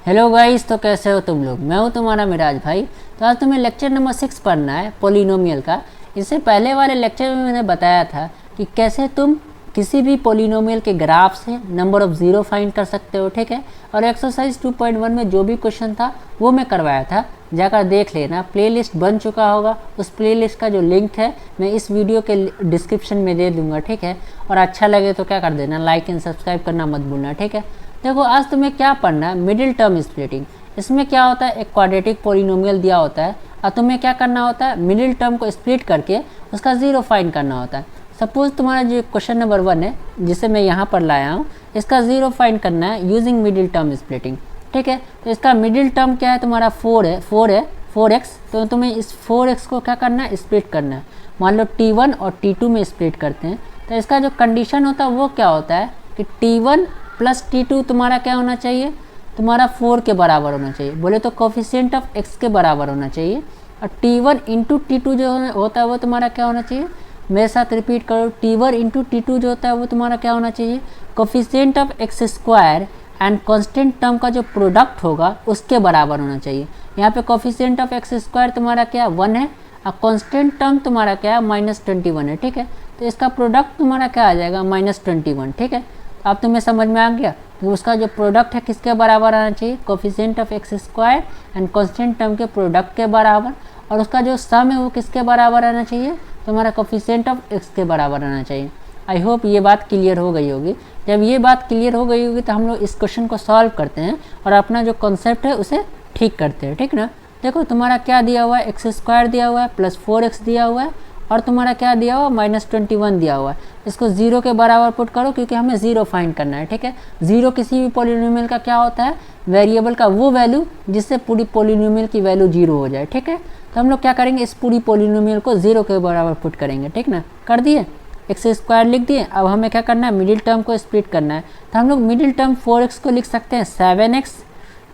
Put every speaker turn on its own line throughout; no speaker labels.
Hello guys, तो कैसे हो तुम लोग। मैं हूं तुम्हारा मिराज भाई। तो आज तुम्हें लेक्चर नंबर 6 पढ़ना है पॉलिनोमियल का। इससे पहले वाले लेक्चर में मैंने बताया था कि कैसे तुम किसी भी पॉलिनोमियल के ग्राफ से नंबर ऑफ ज़ीरो फाइंड कर सकते हो, ठीक है। और एक्सरसाइज 2.1 में जो भी क्वेश्चन था वो मैं करवाया था, जाकर देख लेना। प्लेलिस्ट बन चुका होगा, उस प्लेलिस्ट का जो लिंक है मैं इस वीडियो के डिस्क्रिप्शन में दे दूंगा, ठीक है। और अच्छा लगे तो क्या कर देना, लाइक एंड सब्सक्राइब करना मत भूलना, ठीक है। देखो आज तुम्हें क्या पढ़ना है, मिडिल टर्म स्प्लिटिंग। इसमें क्या होता है, एक क्वाड्रेटिक पॉलिनोमियल दिया होता है और तुम्हें क्या करना होता है, मिडिल टर्म को स्प्लिट करके उसका ज़ीरो फाइंड करना होता है। सपोज तुम्हारा जो क्वेश्चन नंबर 1 है जिसे मैं यहाँ पर लाया हूँ, इसका ज़ीरो फाइंड करना है यूजिंग मिडिल टर्म स्प्लिटिंग, ठीक है। तो इसका मिडिल टर्म क्या है, तुम्हारा 4x। तो तुम्हें इस 4x को क्या करना है, स्प्लिट करना है। मान लो T1 और T2 में स्प्लिट करते हैं, तो इसका जो कंडीशन होता है वो क्या होता है कि T1 प्लस T2 तुम्हारा क्या होना चाहिए, तुम्हारा 4 के बराबर होना चाहिए। बोले तो कोफिशिएंट ऑफ x के बराबर होना चाहिए। और T1 इंटू T2 जो होता है वो तुम्हारा क्या होना चाहिए, मेरे साथ रिपीट करो। T1 इंटू T2 जो होता है वो तुम्हारा क्या होना चाहिए, coefficient of x square and constant term का जो प्रोडक्ट होगा उसके बराबर होना चाहिए। यहाँ पे कोफिशिएंट ऑफ x स्क्वायर तुम्हारा क्या 1 है और कांस्टेंट टर्म तुम्हारा क्या है -21 है, ठीक है। तो इसका प्रोडक्ट तुम्हारा क्या आ जाएगा -21, ठीक है। अब तुम्हें समझ में आ गया तो उसका जो प्रोडक्ट है किसके बराबर आना चाहिए, coefficient of x square and constant term के प्रोडक्ट के बराबर। और उसका जो सम है वो किसके बराबर आना चाहिए, तुम्हारा कोफिशिएंट ऑफ x के बराबर आना चाहिए। आई होप ये बात क्लियर हो गई होगी। जब ये बात क्लियर हो गई होगी तो हम लोग इस क्वेश्चन को सॉल्व करते हैं और अपना जो कॉन्सेप्ट है उसे ठीक करते हैं, ठीक ना। देखो तुम्हारा क्या दिया हुआ है, एक्स स्क्वायर दिया हुआ है प्लस 4x दिया हुआ है और तुम्हारा क्या दिया हुआ -21 दिया हुआ है। इसको ज़ीरो के बराबर पुट करो क्योंकि हमें ज़ीरो फाइंड करना है, ठीक है। ज़ीरो किसी भी पॉलिनोमियल का क्या होता है, वेरिएबल का वो वैल्यू जिससे पूरी पॉलिनोमियल की वैल्यू जीरो हो जाए, ठीक है। तो हम लोग क्या करेंगे, इस पूरी पॉलिनोमियल को ज़ीरो के बराबर पुट करेंगे, ठीक ना। कर दिए, एक्स स्क्वायर लिख दिए। अब हमें क्या करना है, मिडिल टर्म को स्प्लिट करना है। तो हम लोग मिडिल टर्म 4x को लिख सकते हैं 7x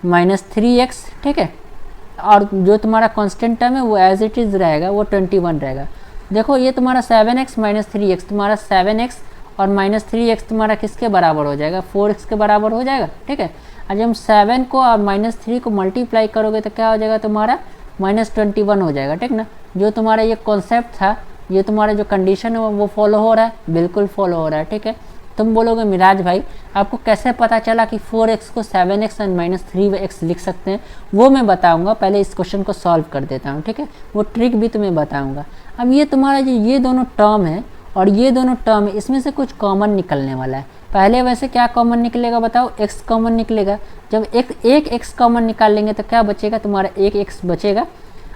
- 3x, ठीक है। और जो तुम्हारा कांस्टेंट टर्म है वो एज इट इज़ रहेगा, वो 21 रहेगा। देखो ये तुम्हारा 7x - 3x, तुम्हारा 7x और -3x तुम्हारा किसके बराबर हो जाएगा, 4x के बराबर हो जाएगा, ठीक है। और जब हम 7 को और -3 को मल्टीप्लाई करोगे तो क्या हो जाएगा, तुम्हारा -21 हो जाएगा, ठीक ना। जो तुम्हारा ये कॉन्सेप्ट था, ये तुम्हारा जो कंडीशन है वो फॉलो हो रहा है, बिल्कुल फॉलो हो रहा है, ठीक है। तुम बोलोगे मिराज भाई आपको कैसे पता चला कि 4x को 7x और -3x लिख सकते हैं, वो मैं बताऊंगा। पहले इस क्वेश्चन को सॉल्व कर देता हूँ, ठीक है। वो ट्रिक भी तुम्हें बताऊंगा। अब ये तुम्हारा जो ये दोनों टर्म है और ये दोनों टर्म है, इसमें से कुछ कॉमन निकलने वाला है। पहले वैसे क्या कॉमन निकलेगा बताओ, x कॉमन निकलेगा। जब एक x कॉमन निकाल लेंगे तो क्या बचेगा, तुम्हारा एक x बचेगा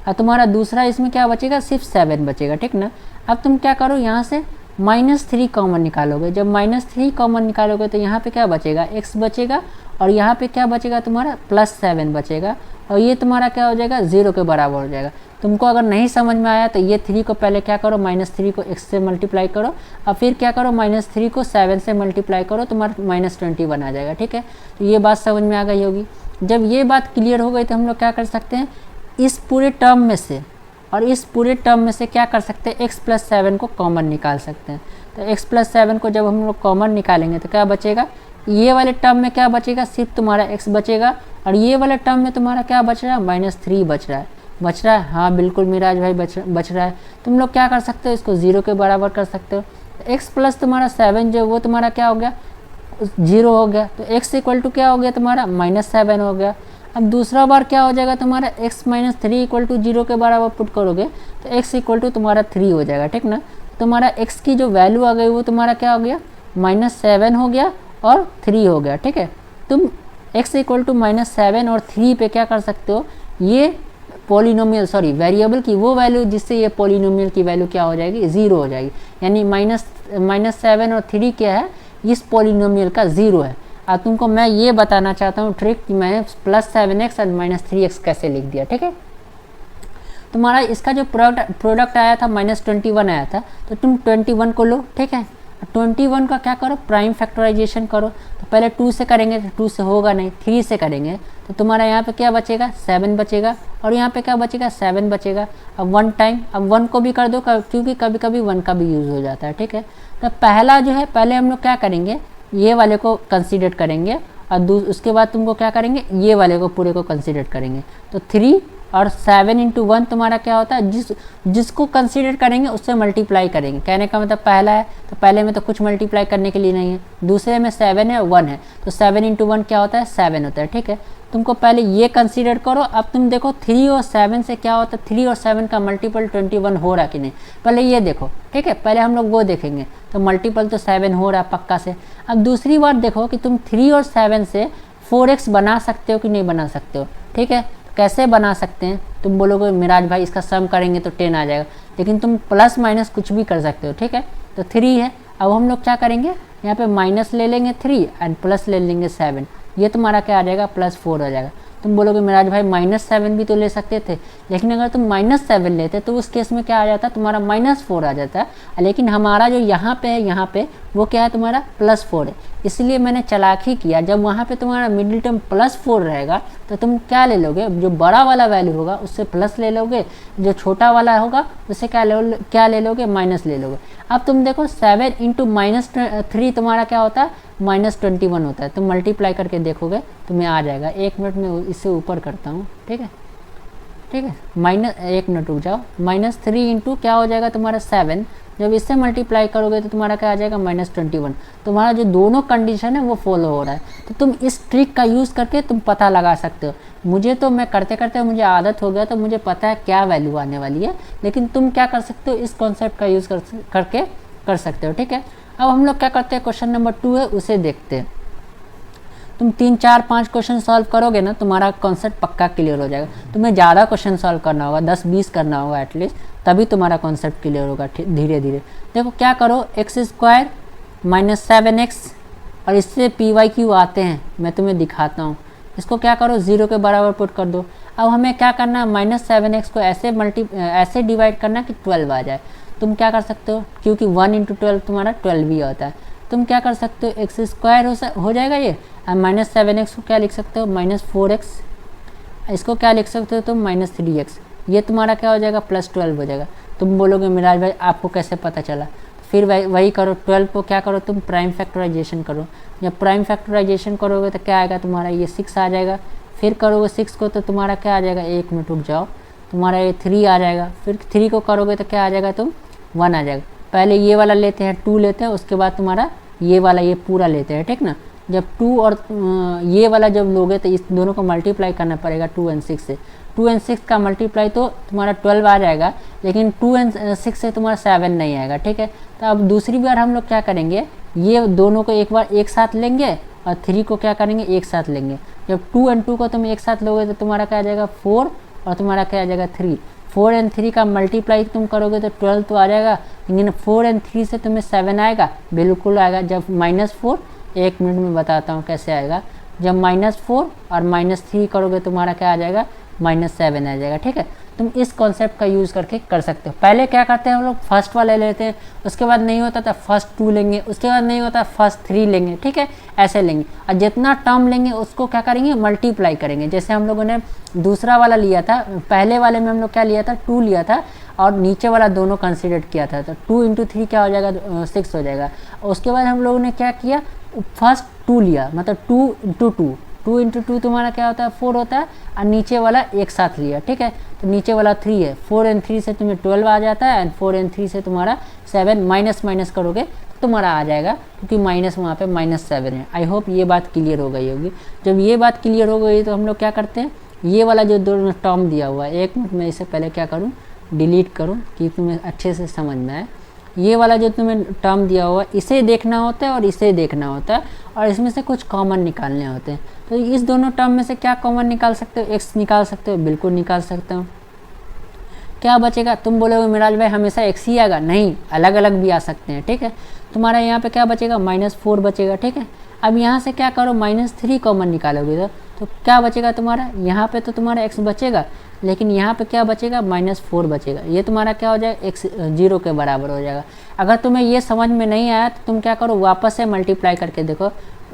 और तुम्हारा दूसरा इसमें क्या बचेगा, सिर्फ 7 बचेगा, ठीक ना। अब तुम क्या करो, यहाँ से -3 कॉमन निकालोगे। जब -3 कॉमन निकालोगे तो यहाँ पे क्या बचेगा, x बचेगा और यहाँ पे क्या बचेगा, तुम्हारा +7 बचेगा। और ये तुम्हारा क्या हो जाएगा, 0 के बराबर हो जाएगा। तुमको अगर नहीं समझ में आया तो ये 3 को पहले क्या करो, -3 को x से मल्टीप्लाई करो और फिर क्या करो, -3 को 7 से मल्टीप्लाई करो, तुम्हारा -21 आ जाएगा, ठीक है। तो ये बात समझ में आ गई होगी। जब ये बात क्लियर हो गई तो हम लोग क्या कर सकते हैं, इस पूरे टर्म में से और इस पूरे टर्म में से क्या कर सकते हैं, x + 7 को कॉमन निकाल सकते हैं। तो x + 7 को जब हम लोग कॉमन निकालेंगे तो क्या बचेगा, ये वाले टर्म में क्या बचेगा, सिर्फ तुम्हारा x बचेगा और ये वाले टर्म में तुम्हारा क्या बच रहा है, -3 बच रहा है। हाँ बिल्कुल मिराज भाई बच रहा है। तुम लोग क्या कर सकते हो, इसको 0 के बराबर कर सकते हो। तो x प्लस तुम्हारा 7 जो वो तुम्हारा क्या हो गया, 0 हो गया। तो x = क्या हो गया, तुम्हारा -7 हो गया। अब दूसरा बार क्या हो जाएगा, तुम्हारा x - 3 = 0 के बराबर पुट करोगे तो x = तुम्हारा 3 हो जाएगा, ठीक ना। तुम्हारा x की जो वैल्यू आ गई वो तुम्हारा क्या हो गया, -7 हो गया और 3 हो गया, ठीक है। तुम x = -7 और 3 पे क्या कर सकते हो, ये पॉलिनोमियल वेरिएबल की वो वैल्यू जिससे ये पॉलिनोमियल की वैल्यू क्या हो जाएगी, 0 हो जाएगी। यानी -7 और 3 क्या है, इस पॉलिनोमियल का 0 है। अब तुमको मैं ये बताना चाहता हूँ ट्रिक कि मैं +7x और -3x कैसे लिख दिया, ठीक है। तुम्हारा इसका जो प्रोडक्ट आया था -21 आया था, तो तुम 21 को लो, ठीक है। 21 का क्या करो, प्राइम फैक्टराइजेशन करो। तो पहले 2 से करेंगे तो 2 से होगा नहीं, 3 से करेंगे तो तुम्हारा यहाँ पे क्या बचेगा, 7 बचेगा और यहाँ पे क्या बचेगा, 7 बचेगा। अब 1 टाइम, अब 1 को भी कर दो क्योंकि कभी कभी 1 का भी यूज़ हो जाता है, ठीक है। तो पहला जो है, पहले हम लोग क्या करेंगे, ये वाले को कंसीडर करेंगे और उसके बाद तुमको क्या करेंगे, ये वाले को पूरे को कंसीडर करेंगे। तो 3 और 7 इंटू 1 तुम्हारा क्या होता है, जिसको कंसीडर करेंगे उससे मल्टीप्लाई करेंगे। कहने का मतलब पहला है तो पहले में तो कुछ मल्टीप्लाई करने के लिए नहीं है, दूसरे में 7 है 1 है, तो 7 इंटू 1 क्या होता है, 7 होता है। ठीक है, तुमको पहले ये कंसीडर करो। अब तुम देखो 3 और 7 से क्या होता है, 3 और 7 का मल्टीपल 21 हो रहा कि नहीं, पहले ये देखो। ठीक है, पहले हम लोग वो देखेंगे। तो मल्टीपल तो 7 हो रहा पक्का से। अब दूसरी बात देखो कि तुम 3 और 7 से 4x बना सकते हो कि नहीं बना सकते हो। ठीक है, कैसे बना सकते हैं, तुम बोलोगे मिराज भाई इसका सम करेंगे तो 10 आ जाएगा, लेकिन तुम प्लस माइनस कुछ भी कर सकते हो। ठीक है, तो 3 है, अब हम लोग क्या करेंगे, यहाँ पे माइनस ले लेंगे 3 एंड प्लस ले लेंगे 7, ये तुम्हारा क्या आ जाएगा, +4 आ जाएगा। तुम बोलोगे मिराज भाई -7 भी तो ले सकते थे, लेकिन अगर तुम -7 लेते तो उस केस में क्या आ जाता, तुम्हारा -4 आ जाता है। लेकिन हमारा जो यहाँ पे है, यहाँ पे वो क्या है, तुम्हारा +4 है। इसलिए मैंने चालाकी किया, जब वहाँ पे तुम्हारा मिडिल टर्म +4 रहेगा तो तुम क्या ले लोगे, जो बड़ा वाला वैल्यू होगा उससे प्लस ले लोगे, जो छोटा वाला होगा उससे क्या ले लोगे, माइनस ले लोगे। अब तुम देखो 7 इंटू -3 तुम्हारा क्या होता है, -21 होता है। तुम मल्टीप्लाई करके देखोगे तुम्हें आ जाएगा। 1 मिनट में इससे ऊपर करता हूँ। ठीक है, ठीक है, -1 मिनट रुक जाओ। -3 इंटू क्या हो जाएगा तुम्हारा 7, जब इससे मल्टीप्लाई करोगे तो तुम्हारा क्या आ जाएगा, -21। तुम्हारा जो दोनों कंडीशन है वो फॉलो हो रहा है। तो तुम इस ट्रिक का यूज़ करके तुम पता लगा सकते हो। मुझे तो मैं करते करते मुझे आदत हो गया, तो मुझे पता है क्या वैल्यू आने वाली है, लेकिन तुम क्या कर सकते हो, इस कॉन्सेप्ट का यूज़ करके कर सकते हो। ठीक है, अब हम लोग क्या करते हैं, क्वेश्चन नंबर 2 है उसे देखते हैं। तुम 3, 4, 5 क्वेश्चन सॉल्व करोगे ना, तुम्हारा कॉन्सेप्ट पक्का क्लियर हो जाएगा। तुम्हें ज़्यादा क्वेश्चन सॉल्व करना होगा, 10-20 करना होगा एटलीस्ट, तभी तुम्हारा कॉन्सेप्ट क्लियर होगा धीरे धीरे। देखो क्या करो, x² -7x, और इससे PYQ आते हैं, मैं तुम्हें दिखाता हूँ। इसको क्या करो, 0 के बराबर पुट कर दो। अब हमें क्या करना है, -7x को ऐसे डिवाइड करना कि 12 आ जाए। तुम क्या कर सकते हो, क्योंकि 1 इंटू 12 तुम्हारा 12 ही होता है, तुम क्या कर सकते हो, x² हो जाएगा ये, और -7x को क्या लिख सकते हो, -4x, इसको क्या लिख सकते हो तुम, -3x। ये तुम्हारा क्या हो जाएगा, +12 हो जाएगा। तुम बोलोगे मिराज भाई आपको कैसे पता चला, फिर वही करो, 12 को क्या करो तुम, प्राइम फैक्टराइजेशन करो। जब प्राइम फैक्टराइजेशन करोगे तो क्या आएगा तुम्हारा, ये 6 आ जाएगा। फिर करोगे 6 को तो तुम्हारा क्या आ जाएगा, 1 मिनट रुक जाओ, तुम्हारा ये 3 आ जाएगा। फिर 3 को करोगे तो क्या आ जाएगा, तुम 1 आ जाएगा। पहले ये वाला लेते हैं, 2 लेते हैं, उसके बाद तुम्हारा ये वाला ये पूरा लेते हैं। ठीक ना, जब 2 और ये वाला जब लोगे तो इस दोनों को मल्टीप्लाई करना पड़ेगा 2 और 6 से। 2 और 6 का मल्टीप्लाई तो तुम्हारा 12 आ जाएगा, लेकिन 2 और 6 से तुम्हारा 7 नहीं आएगा। ठीक है, तो अब दूसरी बार हम लोग क्या करेंगे, ये दोनों को एक बार एक साथ लेंगे और 3 को क्या करेंगे, एक साथ लेंगे। जब 2 और 2 को तुम एक साथ लोगे तो तुम्हारा क्या आ जाएगा, 4, और तुम्हारा क्या आ जाएगा, 3। 4 और 3 का मल्टीप्लाई तुम करोगे तो 12 तो आ जाएगा, लेकिन 4 और 3 से तुम्हें 7 आएगा, बिल्कुल आएगा। जब -4, 1 मिनट में बताता हूँ कैसे आएगा। जब -4 और -3 करोगे तुम्हारा क्या आ जाएगा, -7 आ जाएगा। ठीक है, तुम इस कॉन्सेप्ट का यूज़ करके कर सकते हो। पहले क्या करते हैं हम लोग, फर्स्ट वाले लेते हैं, उसके बाद नहीं होता था फर्स्ट 2 लेंगे, उसके बाद नहीं होता फर्स्ट 3 लेंगे। ठीक है, ऐसे लेंगे, और जितना टर्म लेंगे उसको क्या करेंगे, मल्टीप्लाई करेंगे। जैसे हम लोगों ने दूसरा वाला लिया था, पहले वाले में हम लोग क्या लिया था, 2 लिया था, और नीचे वाला दोनों कंसिडर किया था, तो 2 इंटू 3 क्या हो जाएगा, 6 हो जाएगा। उसके बाद हम लोगों ने क्या किया, फर्स्ट 2 लिया, मतलब 2 इंटू 2 इंटू 2 तुम्हारा क्या होता है, 4 होता है, और नीचे वाला एक साथ लिया। ठीक है, तो नीचे वाला 3 है, 4 और 3 से तुम्हें 12 आ जाता है, एंड 4 और 3 से तुम्हारा 7, माइनस करोगे तो तुम्हारा आ जाएगा, क्योंकि माइनस वहाँ पे -7 है। आई होप ये बात क्लियर हो गई होगी। जब ये बात क्लियर हो गई तो हम लोग क्या करते हैं, ये वाला जो दोनों टर्म दिया हुआ है, 1 मिनट में इसे पहले क्या करूँ, डिलीट करूँ कि तुम्हें अच्छे से समझ में आए। ये वाला जो तुम्हें टर्म दिया हुआ है, इसे देखना होता है और इसे देखना होता है, और इसमें से कुछ कॉमन निकालने होते हैं। तो इस दोनों टर्म में से क्या कॉमन निकाल सकते हो, x निकाल सकते हो, बिल्कुल निकाल सकते हो। क्या बचेगा, तुम बोलोगे मिराज भाई हमेशा x ही आएगा, नहीं, अलग अलग भी आ सकते हैं। ठीक है, तुम्हारा यहाँ पे क्या बचेगा, -4 बचेगा। ठीक है, अब यहाँ से क्या करो, -3 कॉमन निकालोगे तो क्या बचेगा तुम्हारा, यहाँ पे तो तुम्हारा x बचेगा, लेकिन यहाँ पे क्या बचेगा, -4 बचेगा। ये तुम्हारा क्या हो जाएगा, x 0 के बराबर हो जाएगा। अगर तुम्हें ये समझ में नहीं आया तो तुम क्या करो, वापस से मल्टीप्लाई करके देखो,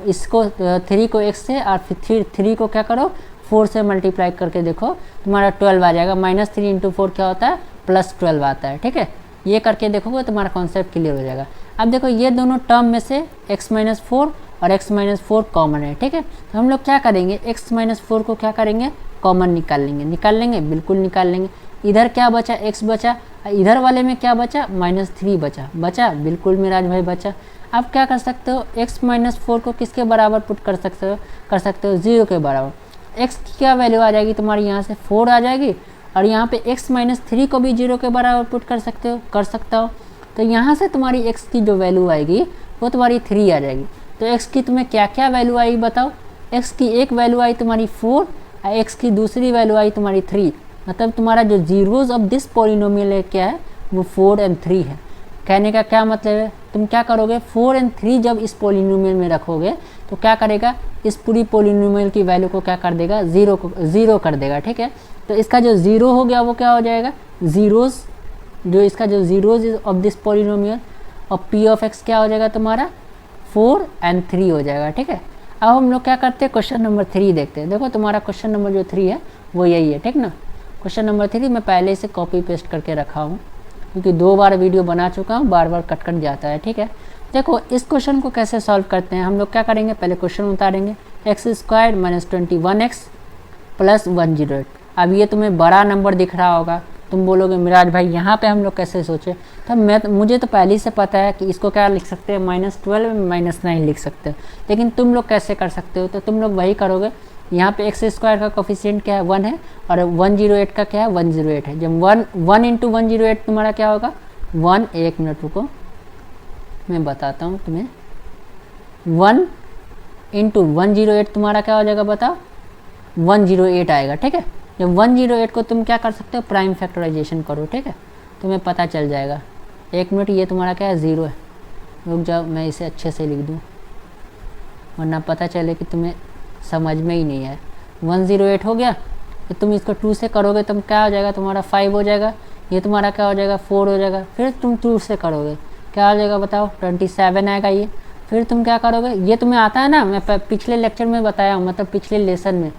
इसको 3 को x से, और फिर 3 को क्या करो, 4 से मल्टीप्लाई करके देखो, तुम्हारा 12 आ जाएगा। -3 इंटू 4 क्या होता है, +12 आता है। ठीक है, ये करके देखोगे तुम्हारा कॉन्सेप्ट क्लियर हो जाएगा। अब देखो ये दोनों टर्म में से x -4 और x माइनस 4 कॉमन है, ठीक है। तो हम लोग क्या करेंगे, x माइनस 4 को क्या करेंगे, कॉमन निकाल लेंगे, बिल्कुल निकाल लेंगे। इधर क्या बचा, x बचा, इधर वाले में क्या बचा, -3 बचा, बिल्कुल मिराज भाई बचा। अब क्या कर सकते हो, x माइनस 4 को किसके बराबर पुट कर सकते हो 0 के बराबर। x की क्या वैल्यू आ जाएगी तुम्हारी, यहाँ से 4 आ जाएगी, और यहाँ पे x माइनस 3 को भी 0 के बराबर पुट कर सकता हो। तो यहाँ से तुम्हारी x की जो वैल्यू आएगी वो तुम्हारी 3 आ जाएगी। तो x की तुम्हें क्या क्या वैल्यू आई बताओ, x की एक वैल्यू आई तुम्हारी 4 और x की दूसरी वैल्यू आई तुम्हारी 3। मतलब तुम्हारा जो जीरोज ऑफ दिस पॉलिनोमियल है क्या है, वो 4 और 3 है। कहने का क्या मतलब है, तुम क्या करोगे, 4 और 3 जब इस पॉलिनोमियल में रखोगे तो क्या करेगा, इस पूरी पॉलिनोमियल की वैल्यू को क्या कर देगा, ज़ीरो कर देगा, ठीक है। तो इसका जो ज़ीरो हो गया वो क्या हो जाएगा, ज़ीरोज़, जो इसका जो ज़ीरोज़ ऑफ दिस पॉलिनोमियल, और p ऑफ x क्या हो जाएगा तुम्हारा 4 और 3 हो जाएगा, ठीक है। अब हम लोग क्या करते हैं, क्वेश्चन नंबर 3 देखते हैं। देखो तुम्हारा क्वेश्चन नंबर जो 3 है वो यही है, ठीक ना। क्वेश्चन नंबर 3 मैं पहले से कॉपी पेस्ट करके रखा हूँ, क्योंकि 2 बार वीडियो बना चुका हूँ, बार बार कट जाता है, ठीक है। देखो इस क्वेश्चन को कैसे सॉल्व करते हैं, हम लोग क्या करेंगे, पहले क्वेश्चन उतारेंगे, x² माइनस 21x प्लस 108। अब ये तुम्हें बड़ा नंबर दिख रहा होगा, तुम बोलोगे मिराज भाई यहाँ पे हम लोग कैसे सोचे, तो मुझे तो पहले से पता है कि इसको क्या लिख सकते हैं, -12 -9 लिख सकते हैं। लेकिन तुम लोग कैसे कर सकते हो, तो तुम लोग वही करोगे, यहाँ पे x² का कोफिशिएंट क्या है 1 है, और 108 का क्या है 108 है। जब 1 इंटू 108 तुम्हारा क्या होगा 1, एक मिनट रुको मैं बताता हूँ तुम्हें, 1 इंटू 108 तुम्हारा क्या हो जाएगा बताओ, 108 आएगा, ठीक है। जब 108 को तुम क्या कर सकते हो, प्राइम फैक्टराइजेशन करो, ठीक है, तुम्हें पता चल जाएगा। एक मिनट, ये तुम्हारा क्या है 0 है, रुक जाओ मैं इसे अच्छे से लिख दूँ, वरना पता चले कि तुम्हें समझ में ही नहीं है। 108 हो गया, तो तुम इसको 2 से करोगे तुम क्या हो जाएगा, तुम्हारा 5 हो जाएगा, ये तुम्हारा क्या हो जाएगा 4 हो जाएगा। फिर तुम 2 से करोगे क्या हो जाएगा बताओ, 27 आएगा ये। फिर तुम क्या करोगे, ये तुम्हें आता है ना, मैं पिछले लेक्चर में बताया हूँ, मतलब पिछले लेसन में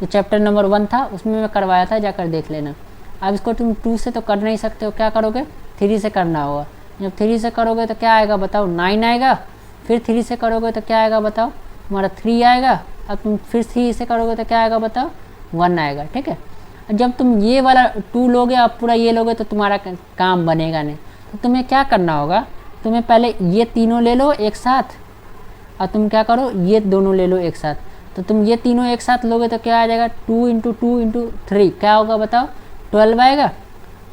जो चैप्टर नंबर 1 था उसमें मैं करवाया था, जाकर देख लेना। अब इसको तुम 2 से तो कर नहीं सकते हो, क्या करोगे 3 से करना होगा। जब 3 से करोगे तो क्या आएगा बताओ, 9 आएगा। फिर 3 से करोगे तो क्या आएगा बताओ, तुम्हारा 3 आएगा। अब तुम फिर 3 से करोगे तो क्या आएगा बताओ, 1 आएगा, ठीक है। जब तुम ये वाला 2 लोगे और पूरा ये लोगे तो तुम्हारा काम बनेगा नहीं। तो तुम्हें क्या करना होगा, तुम्हें पहले ये तीनों ले लो एक साथ, और तुम क्या करो ये दोनों ले लो एक साथ। तो तुम ये तीनों एक साथ लोगे तो क्या आ जाएगा, 2 इंटू 2 इंटू 3 क्या होगा बताओ, 12 आएगा।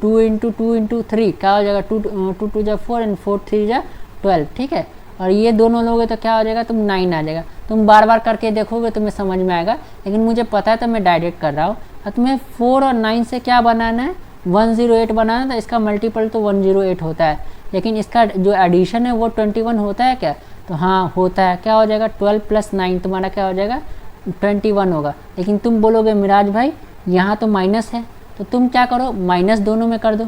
2 इंटू 2 इंटू 3 क्या हो जाएगा, 2 2 जा 4 एंड 4 3 जा 12, ठीक है। और ये दोनों लोगे तो क्या हो जाएगा, तुम 9 आ जाएगा। तुम बार बार करके देखोगे तुम्हें समझ में आएगा, लेकिन मुझे पता है तो मैं डायरेक्ट कर रहा हूँ। और तुम्हें 4 और 9 से क्या बनाना है, 108 बनाना है। तो इसका मल्टीपल तो 108 होता है, लेकिन इसका जो एडिशन है वो 21 होता है क्या, तो हाँ होता है। क्या हो जाएगा 12 प्लस 9 तुम्हारा क्या हो जाएगा 21 होगा। लेकिन तुम बोलोगे मिराज भाई यहाँ तो माइनस है, तो तुम क्या करो माइनस दोनों में कर दो।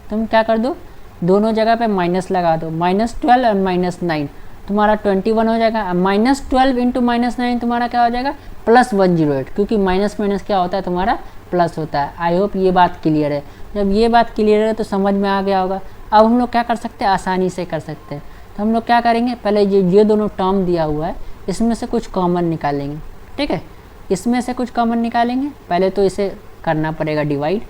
तुम क्या कर दो, दोनों जगह पे माइनस लगा दो, -12 और -9 तुम्हारा 21 हो जाएगा। -12 इंटू -9 तुम्हारा क्या हो जाएगा प्लस 108, क्योंकि माइनस माइनस क्या होता है तुम्हारा प्लस होता है। आई होप ये बात क्लियर है। जब ये बात क्लियर है तो समझ में आ गया होगा। अब हम लोग क्या कर सकते हैं, आसानी से कर सकते हैं। तो हम लोग क्या करेंगे, पहले ये दोनों टर्म दिया हुआ है इसमें से कुछ कॉमन निकालेंगे, ठीक है। इसमें से कुछ कॉमन निकालेंगे, पहले तो इसे करना पड़ेगा डिवाइड,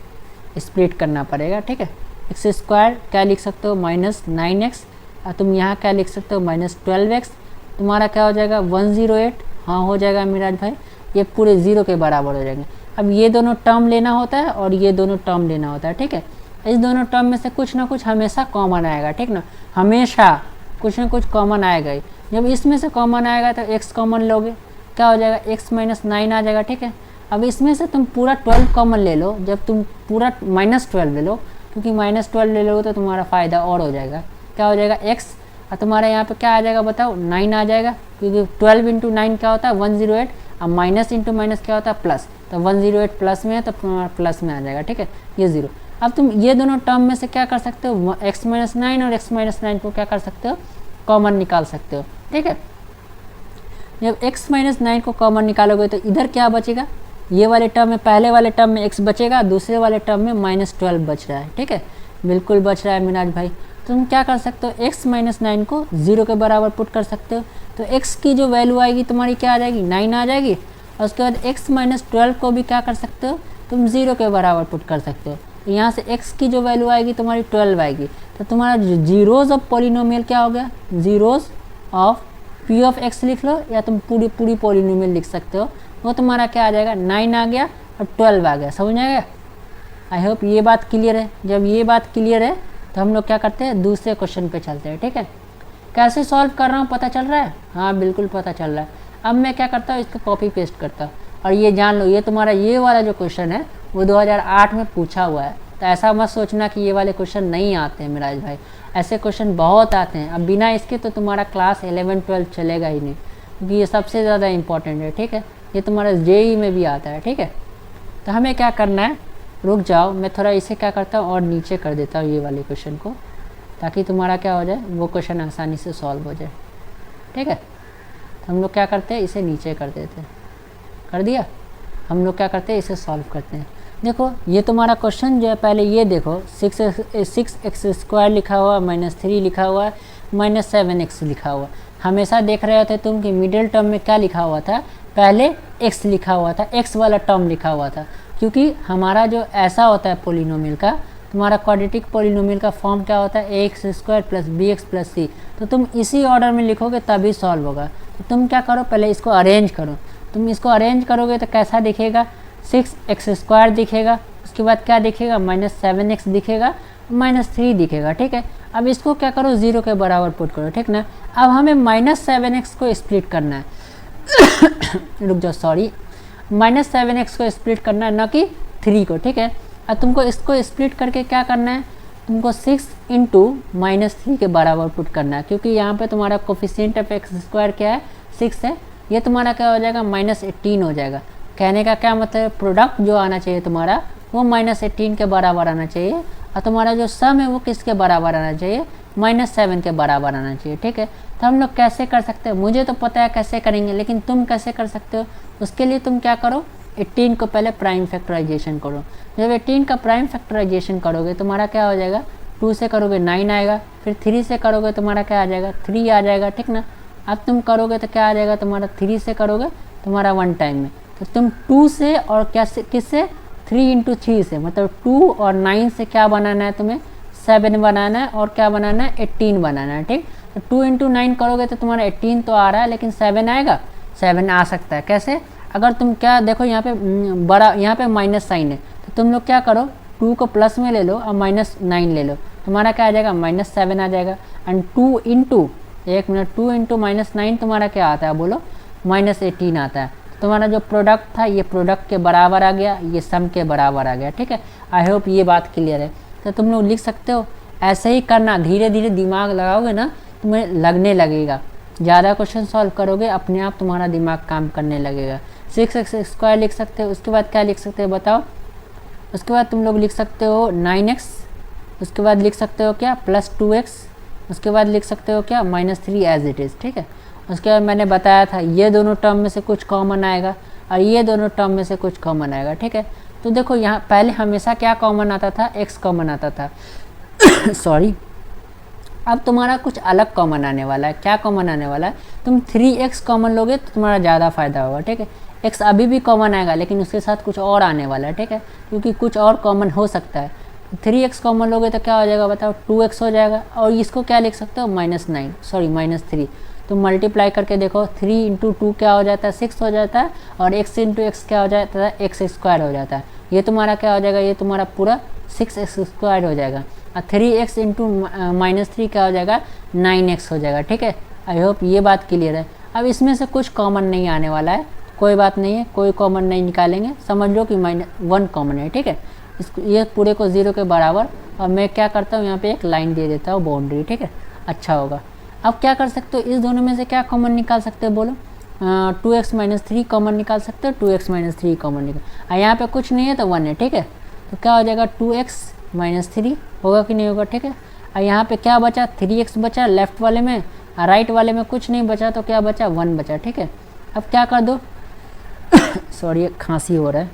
स्प्लिट करना पड़ेगा, ठीक है। x² क्या लिख सकते हो -9x, और तुम यहाँ क्या लिख सकते हो -12x। तुम्हारा क्या हो जाएगा 108, हाँ हो जाएगा मिराज भाई, ये पूरे 0 के बराबर हो जाएंगे। अब ये दोनों टर्म लेना होता है और ये दोनों टर्म लेना होता है, ठीक है। इस दोनों टर्म में से कुछ ना कुछ हमेशा कॉमन आएगा, ठीक ना, हमेशा कुछ ना कुछ कॉमन आएगा ही। जब इसमें से कॉमन आएगा तो x कॉमन लोगे, क्या हो जाएगा x -9 आ जाएगा, ठीक है। अब इसमें से तुम पूरा 12 कॉमन ले लो, जब तुम पूरा -12 ले लो, क्योंकि -12 ले लो तो तुम्हारा फ़ायदा और हो जाएगा। क्या हो जाएगा x, और तुम्हारा यहाँ पे क्या आ जाएगा बताओ 9 आ जाएगा, क्योंकि 12 इंटू 9 क्या होता है 108, अब माइनस इंटू माइनस क्या होता है प्लस, तो 108 प्लस में है तो तुम्हारा प्लस में आ जाएगा, ठीक है, ये 0। अब तुम ये दोनों टर्म में से क्या कर सकते हो, x -9 और x -9 को क्या कर सकते हो, कॉमन निकाल सकते हो, ठीक है। जब x -9 को कॉमन निकालोगे तो इधर क्या बचेगा, ये वाले टर्म में, पहले वाले टर्म में x बचेगा, दूसरे वाले टर्म में -12 बच रहा है, ठीक है, बिल्कुल बच रहा है मिराज भाई। तुम क्या कर सकते हो, x -9 को 0 के बराबर पुट कर सकते हो। तो x की जो वैल्यू आएगी तुम्हारी क्या आ जाएगी, 9 आ जाएगी। और उसके बाद x माइनस 12 को भी क्या कर सकते हो तुम 0 के बराबर पुट कर सकते हो। तो यहाँ से x की जो वैल्यू आएगी तुम्हारी 12 आएगी। तो तुम्हारा जीरोज़ ऑफ पॉलिनोमियल क्या हो गया, zeros of p of x लिख लो, या तुम पूरी पॉलिनोमियल लिख सकते हो। वो तुम्हारा क्या आ जाएगा, 9 आ गया और 12 आ गया। समझ आएगा? आई होप ये बात क्लियर है। जब ये बात क्लियर है तो हम लोग क्या करते हैं, दूसरे क्वेश्चन पे चलते हैं। ठीक है, कैसे सॉल्व कर रहा हूँ पता चल रहा है? हाँ बिल्कुल पता चल रहा है। अब मैं क्या करता हूँ, इसको कॉपी पेस्ट करता हूँ। और ये जान लो, ये तुम्हारा ये वाला जो क्वेश्चन है वो 2008 में पूछा हुआ है। तो ऐसा मत सोचना कि ये वाले क्वेश्चन नहीं आते हैं मिराज भाई, ऐसे क्वेश्चन बहुत आते हैं। अब बिना इसके तो तुम्हारा क्लास 11-12 चलेगा ही नहीं, क्योंकि ये सबसे ज़्यादा इंपॉर्टेंट है। ठीक है, ये तुम्हारा जेई में भी आता है। ठीक है, तो हमें क्या करना है, रुक जाओ, मैं थोड़ा इसे क्या करता हूँ और नीचे कर देता हूँ ये वाले क्वेश्चन को, ताकि तुम्हारा क्या हो जाए, वो क्वेश्चन आसानी से सॉल्व हो जाए। ठीक है, तो हम लोग क्या करते हैं, इसे नीचे कर देते हैं। कर दिया? हम लोग क्या करते हैं, इसे सॉल्व करते हैं। देखो ये तुम्हारा क्वेश्चन जो है, पहले ये देखो 6x² लिखा हुआ, -3 लिखा हुआ, -7x लिखा हुआ। हमेशा देख रहे होते तुम कि मिडिल टर्म में क्या लिखा हुआ था, पहले x लिखा हुआ था, x वाला टर्म लिखा हुआ था। क्योंकि हमारा जो ऐसा होता है पोलिनोमियल का, तुम्हारा क्वाड्रेटिक पोलिनोमियल का फॉर्म क्या होता है, ax² + bx + c। तो तुम इसी ऑर्डर में लिखोगे तभी सॉल्व होगा। तो तुम क्या करो, पहले इसको अरेंज करो। तुम इसको अरेंज करोगे तो कैसा दिखेगा, 6x² दिखेगा, उसके बाद क्या दिखेगा, -7x दिखेगा, -3 दिखेगा। ठीक है, अब इसको क्या करो, 0 के बराबर पुट करो। ठीक ना, अब हमें -7x को स्प्लिट करना है रुक जाओ, सॉरी, -7x को स्प्लिट करना है, न कि 3 को। ठीक है, अब तुमको इसको स्प्लिट करके क्या करना है, तुमको 6 × -3 के बराबर पुट करना है, क्योंकि यहाँ पे तुम्हारा कोफिशिएंट ऑफ x² क्या है, 6 है। ये तुम्हारा क्या हो जाएगा, -18 हो जाएगा। कहने का क्या मतलब है, प्रोडक्ट जो आना चाहिए तुम्हारा वो -18 के बराबर आना चाहिए, और तुम्हारा जो सम है वो किसके बराबर आना चाहिए, -7 के बराबर आना चाहिए। ठीक है, तो हम लोग कैसे कर सकते हैं, मुझे तो पता है कैसे करेंगे, लेकिन तुम कैसे कर सकते हो, उसके लिए तुम क्या करो, 18 को पहले प्राइम फैक्टराइजेशन करो। जब 18 का प्राइम फैक्टराइजेशन करोगे तुम्हारा क्या हो जाएगा, 2 से करोगे 9 आएगा, फिर 3 से करोगे तुम्हारा क्या आ जाएगा, 3 आ जाएगा। ठीक ना, अब तुम करोगे तो क्या आ जाएगा तुम्हारा, 3 से करोगे तुम्हारा 1 टाइम में, तो तुम 2 से और क्या से, किससे, 3 × 3 से, मतलब 2 और 9 से क्या बनाना है तुम्हें, 7 बनाना है, और क्या बनाना है, 18 बनाना है। ठीक, तो 2 × 9 करोगे तो तुम्हारा 18 तो आ रहा है, लेकिन 7 आएगा, 7 आ सकता है। कैसे, अगर तुम क्या देखो यहाँ पे बड़ा, यहाँ पे माइनस साइन है, तो तुम लोग क्या करो, 2 को प्लस में ले लो और -9 ले लो, तुम्हारा क्या आ जाएगा, -7 आ जाएगा। एंड 2 × 1 मिनट 2 × -9 तुम्हारा क्या आता है, बोलो, -18 आता है। तुम्हारा जो प्रोडक्ट था ये प्रोडक्ट के बराबर आ गया, ये सम के बराबर आ गया। ठीक है, आई होप ये बात क्लियर है। तो तुम लोग लिख सकते हो, ऐसे ही करना, धीरे धीरे दिमाग लगाओगे ना, तुम्हें लगने लगेगा, ज़्यादा क्वेश्चन सॉल्व करोगे अपने आप तुम्हारा दिमाग काम करने लगेगा। 6x² लिख सकते हो, उसके बाद क्या लिख सकते हो बताओ, उसके बाद तुम लोग लिख सकते हो 9x, उसके बाद लिख सकते हो क्या, +2x, उसके बाद लिख सकते हो क्या, -3 एज इट इज़। ठीक है, उसके बाद मैंने बताया था ये दोनों टर्म में से कुछ कॉमन आएगा और ये दोनों टर्म में से कुछ कॉमन आएगा। ठीक है, तो देखो यहाँ पहले हमेशा क्या कॉमन आता था, x कॉमन आता था सॉरी, अब तुम्हारा कुछ अलग कॉमन आने वाला है। क्या कॉमन आने वाला है, तुम 3x कॉमन लोगे तो तुम्हारा ज़्यादा फायदा होगा। ठीक है, x अभी भी कॉमन आएगा, लेकिन उसके साथ कुछ और आने वाला है। ठीक है, क्योंकि कुछ और कॉमन हो सकता है। 3x कॉमन लोगे तो क्या हो जाएगा बताओ, 2x हो जाएगा, और इसको क्या लिख सकते हो, -3। तो मल्टीप्लाई करके देखो, 3 × 2 क्या हो जाता है, 6 हो जाता है, और x × x क्या हो जाता है, x² हो जाता है। ये तुम्हारा क्या हो जाएगा, ये तुम्हारा पूरा 6x² हो जाएगा, और 3x × -3 क्या हो जाएगा, 9x हो जाएगा। ठीक है, आई होप ये बात क्लियर है। अब इसमें से कुछ कॉमन नहीं आने वाला है, कोई बात नहीं है, कोई कॉमन नहीं निकालेंगे, समझ लो कि -1 कॉमन है। ठीक है, इसको ये पूरे को 0 के बराबर, और मैं क्या करता हूँ यहाँ पे एक लाइन दे देता हूँ बाउंड्री। ठीक है, अच्छा होगा। अब क्या कर सकते हो, इस दोनों में से क्या कॉमन निकाल सकते हो, बोलो, 2x - 3 कॉमन निकाल सकते हो, 2x - 3 कॉमन निकाल, यहाँ पे कुछ नहीं है तो 1 है। ठीक है, तो क्या हो जाएगा, 2x - 3 होगा कि नहीं होगा। ठीक है, और यहाँ पे क्या बचा, 3x बचा लेफ्ट वाले में, और राइट वाले में कुछ नहीं बचा, तो क्या बचा, 1 बचा। ठीक है, अब क्या कर दो सॉरी खांसी हो रहा है,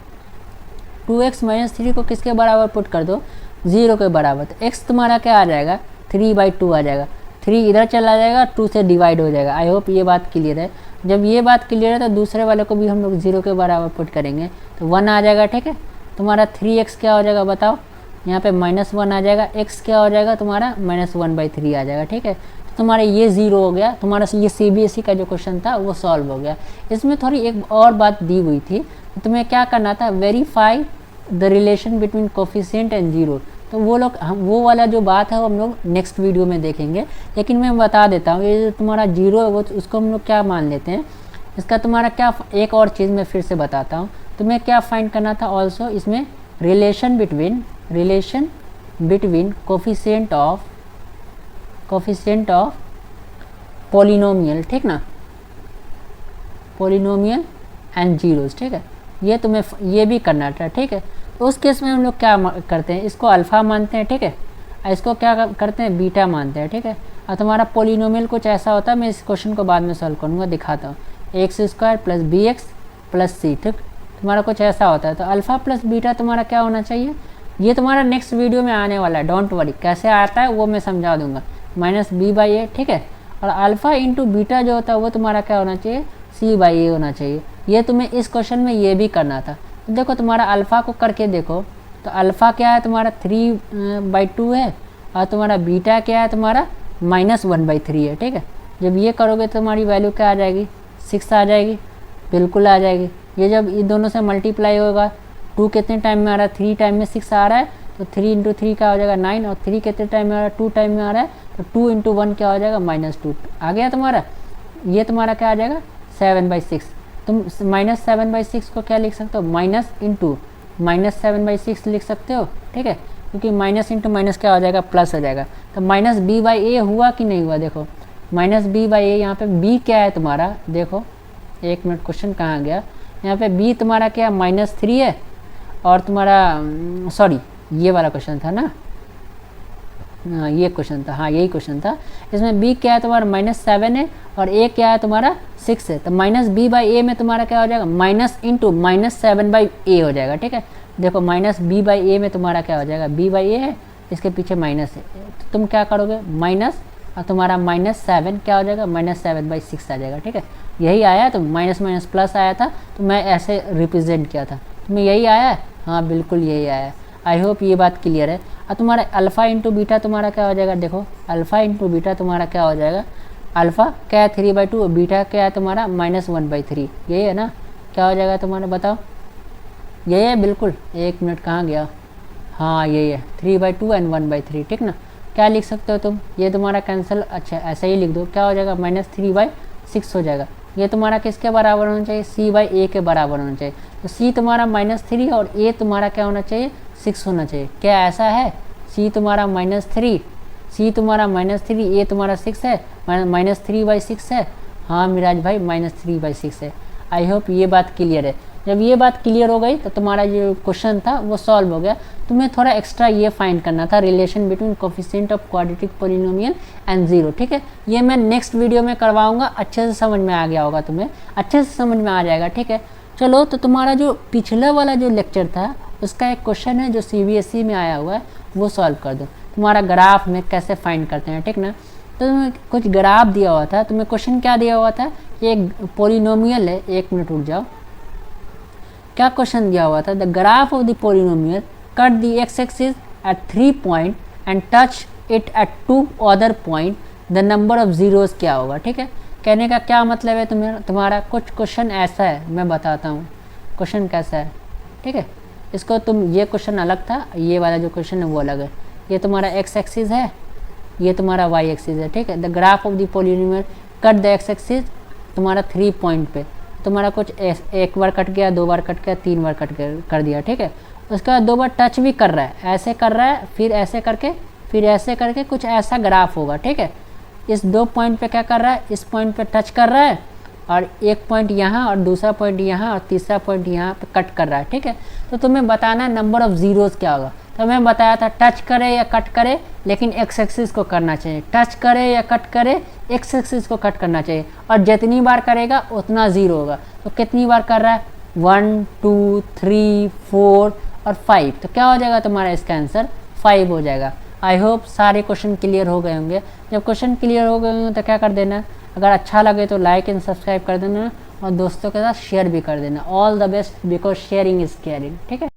2x - 3 को किसके बराबर पुट कर दो, 0 के बराबर, तो x तुम्हारा क्या आ जाएगा, 3/2 आ जाएगा। 3 इधर चला जाएगा, 2 से डिवाइड हो जाएगा। आई होप ये बात क्लियर है। जब ये बात क्लियर है तो दूसरे वाले को भी हम लोग 0 के बराबर पुट करेंगे तो 1 आ जाएगा, ठीक है। तुम्हारा 3x क्या हो जाएगा बताओ, यहाँ पे -1 आ जाएगा, x क्या हो जाएगा तुम्हारा -1/3 आ जाएगा, ठीक है। तो तुम्हारा ये 0 हो गया, तुम्हारा ये CBSE का जो क्वेश्चन था वो सॉल्व हो गया। इसमें थोड़ी एक और बात दी हुई थी, तो तुम्हें क्या करना था, verify the relation between coefficient and zero. तो वो लोग वो वाला जो बात है वो हम लोग नेक्स्ट वीडियो में देखेंगे, लेकिन मैं बता देता हूँ ये जो तुम्हारा जीरो है वो उसको हम लोग क्या मान लेते हैं। इसका तुम्हारा क्या एक और चीज़ मैं फिर से बताता हूँ, तुम्हें क्या फाइंड करना था ऑल्सो इसमें, relation between coefficient of polynomial, ठीक ना, पॉलिनोमियल एंड जीरोस, ठीक है। ये तुम्हें ये भी करना था, ठीक है। तो उस केस में हम लोग क्या करते हैं, इसको अल्फ़ा मानते हैं, ठीक है, इसको क्या करते हैं, बीटा मानते हैं, ठीक है। और तुम्हारा पॉलिनोमियल कुछ ऐसा होता है, मैं इस क्वेश्चन को बाद में सॉल्व करूँगा, दिखाता हूँ। x² + bx + c, ठीक, तुम्हारा कुछ ऐसा होता है। तो अल्फ़ा प्लस बीटा तुम्हारा क्या होना चाहिए, ये तुम्हारा नेक्स्ट वीडियो में आने वाला है, डोंट वरी। कैसे आता है वो मैं समझा दूंगा, -b/a, ठीक है। और अल्फ़ा इंटू बीटा जो होता है वो तुम्हारा क्या होना चाहिए, c/a होना चाहिए। ये तुम्हें इस क्वेश्चन में ये भी करना था। तो देखो तुम्हारा अल्फ़ा को करके देखो, तो अल्फ़ा क्या है तुम्हारा 3/2 है, और तुम्हारा बीटा क्या है तुम्हारा -1/3 है, ठीक है। जब ये करोगे तो तुम्हारी वैल्यू क्या आ जाएगी, 6 आ जाएगी, बिल्कुल आ जाएगी। ये जब इन दोनों से मल्टीप्लाई होगा, 2 कितने टाइम में आ रहा है, 3 टाइम में 6 आ रहा है, तो 3 × 3 क्या हो जाएगा 9, और 3 कितने टाइम में आ रहा है, 2 टाइम में आ रहा है, तो 2 × 1 क्या हो जाएगा -2 आ गया तुम्हारा। ये तुम्हारा क्या आ जाएगा 7/6। तुम -7/6 को क्या लिख सकते हो, -7/6 लिख सकते हो, ठीक है, क्योंकि माइनस इंटू माइनस क्या हो जाएगा, प्लस हो जाएगा। तो -b/a हुआ कि नहीं हुआ, देखो -b/a, यहाँ पे b क्या है तुम्हारा, देखो 1 मिनट, क्वेश्चन कहाँ गया, यहाँ पे b तुम्हारा क्या -3 है, और तुम्हारा सॉरी ये वाला क्वेश्चन था ना, हाँ ये क्वेश्चन था, हाँ यही क्वेश्चन था। इसमें b क्या है तुम्हारा -7 है, और a क्या है तुम्हारा 6 है। तो -b/a में तुम्हारा क्या हो जाएगा, माइनस इंटू -7/a हो जाएगा, ठीक है। देखो -b/a में तुम्हारा क्या हो जाएगा, b/a है, इसके पीछे माइनस है, तो तुम क्या करोगे माइनस, और तुम्हारा -7 क्या हो जाएगा, -7/6 आ जाएगा, ठीक है। यही आया, तो माइनस माइनस प्लस आया था, तो मैं ऐसे रिप्रेजेंट किया था। तुम्हें यही आया है, हाँ बिल्कुल यही आया है। आई होप ये बात क्लियर है। और तुम्हारा अल्फ़ा इंटू बीटा तुम्हारा क्या हो जाएगा, देखो अल्फ़ा इंटू बीटा तुम्हारा क्या हो जाएगा, अल्फ़ा क्या है 3/2, बीटा क्या है तुम्हारा -1/3, यही है ना, क्या हो जाएगा तुम्हारा बताओ, यही है बिल्कुल। 1 मिनट कहाँ गया, हाँ यही है 3/2 एंड 1/3, ठीक ना। क्या लिख सकते हो तुम, ये तुम्हारा कैंसिल, अच्छा ऐसा ही लिख दो, क्या हो जाएगा -3/6 हो जाएगा। ये तुम्हारा किसके बराबर होना चाहिए, c/a के बराबर होना चाहिए। तो c तुम्हारा -3 और a तुम्हारा क्या होना चाहिए, 6 होना चाहिए। क्या ऐसा है, c तुम्हारा -3, c तुम्हारा -3, a तुम्हारा 6 है, -3/6 है, हाँ मिराज भाई -3/6 है। आई होप ये बात क्लियर है। जब ये बात क्लियर हो गई तो तुम्हारा जो क्वेश्चन था वो सॉल्व हो गया। तुम्हें थोड़ा एक्स्ट्रा ये फाइंड करना था, relation between coefficient of quadratic polynomial and zero, ठीक है। ये मैं नेक्स्ट वीडियो में करवाऊंगा, अच्छे से समझ में आ गया होगा, तुम्हें अच्छे से समझ में आ जाएगा, ठीक है। चलो तो तुम्हारा जो पिछला वाला जो लेक्चर था उसका एक क्वेश्चन है जो CBSE में आया हुआ है, वो सॉल्व कर दो। तुम्हारा ग्राफ में कैसे फाइंड करते हैं, ठीक ना। तो तुम्हें कुछ ग्राफ दिया हुआ था, तुम्हें क्वेश्चन क्या दिया हुआ था, एक पॉलिनोमियल है, 1 मिनट रुक जाओ, क्या क्वेश्चन दिया हुआ था, the graph of the polynomial cut the x axis at 3 point and touch it at 2 other point, the number of zeros क्या होगा, ठीक है। कहने का क्या मतलब है, तुम्हारा कुछ क्वेश्चन ऐसा है, मैं बताता हूँ क्वेश्चन कैसा है, ठीक है। इसको तुम, ये क्वेश्चन अलग था, ये वाला जो क्वेश्चन है वो अलग है। ये तुम्हारा एक्स एक्सिस है, ये तुम्हारा वाई एक्सिस है, ठीक है। The graph of the polynomial cut the x axis तुम्हारा 3 पॉइंट पे, तुम्हारा कुछ 1 बार कट गया, 2 बार कट गया, 3 बार कट कर दिया, ठीक है। उसके बाद 2 बार टच भी कर रहा है, ऐसे कर रहा है, फिर ऐसे करके, फिर ऐसे करके, कुछ ऐसा ग्राफ होगा, ठीक है। इस 2 पॉइंट पे क्या कर रहा है, इस पॉइंट पे टच कर रहा है, और 1 पॉइंट यहाँ, और दूसरा पॉइंट यहाँ, और तीसरा पॉइंट यहाँ पे कट कर रहा है, ठीक है। तो तुम्हें बताना है नंबर ऑफ जीरोस क्या होगा। तो मैं बताया था टच करे या कट करे, लेकिन एक्स एक्सिस को करना चाहिए, टच करे या कट करे, एक्स एक्सिस को कट करना चाहिए, और जितनी बार करेगा उतना जीरो होगा। तो कितनी बार कर रहा है, 1 2 3 4 और 5, तो क्या हो जाएगा तुम्हारा इसका आंसर 5 हो जाएगा। आई होप सारे क्वेश्चन क्लियर हो गए होंगे। जब क्वेश्चन क्लियर हो गए होंगे तो क्या कर देना, अगर अच्छा लगे तो लाइक एंड सब्सक्राइब कर देना और दोस्तों के साथ शेयर भी कर देना। All the best, because sharing is caring. ठीक है।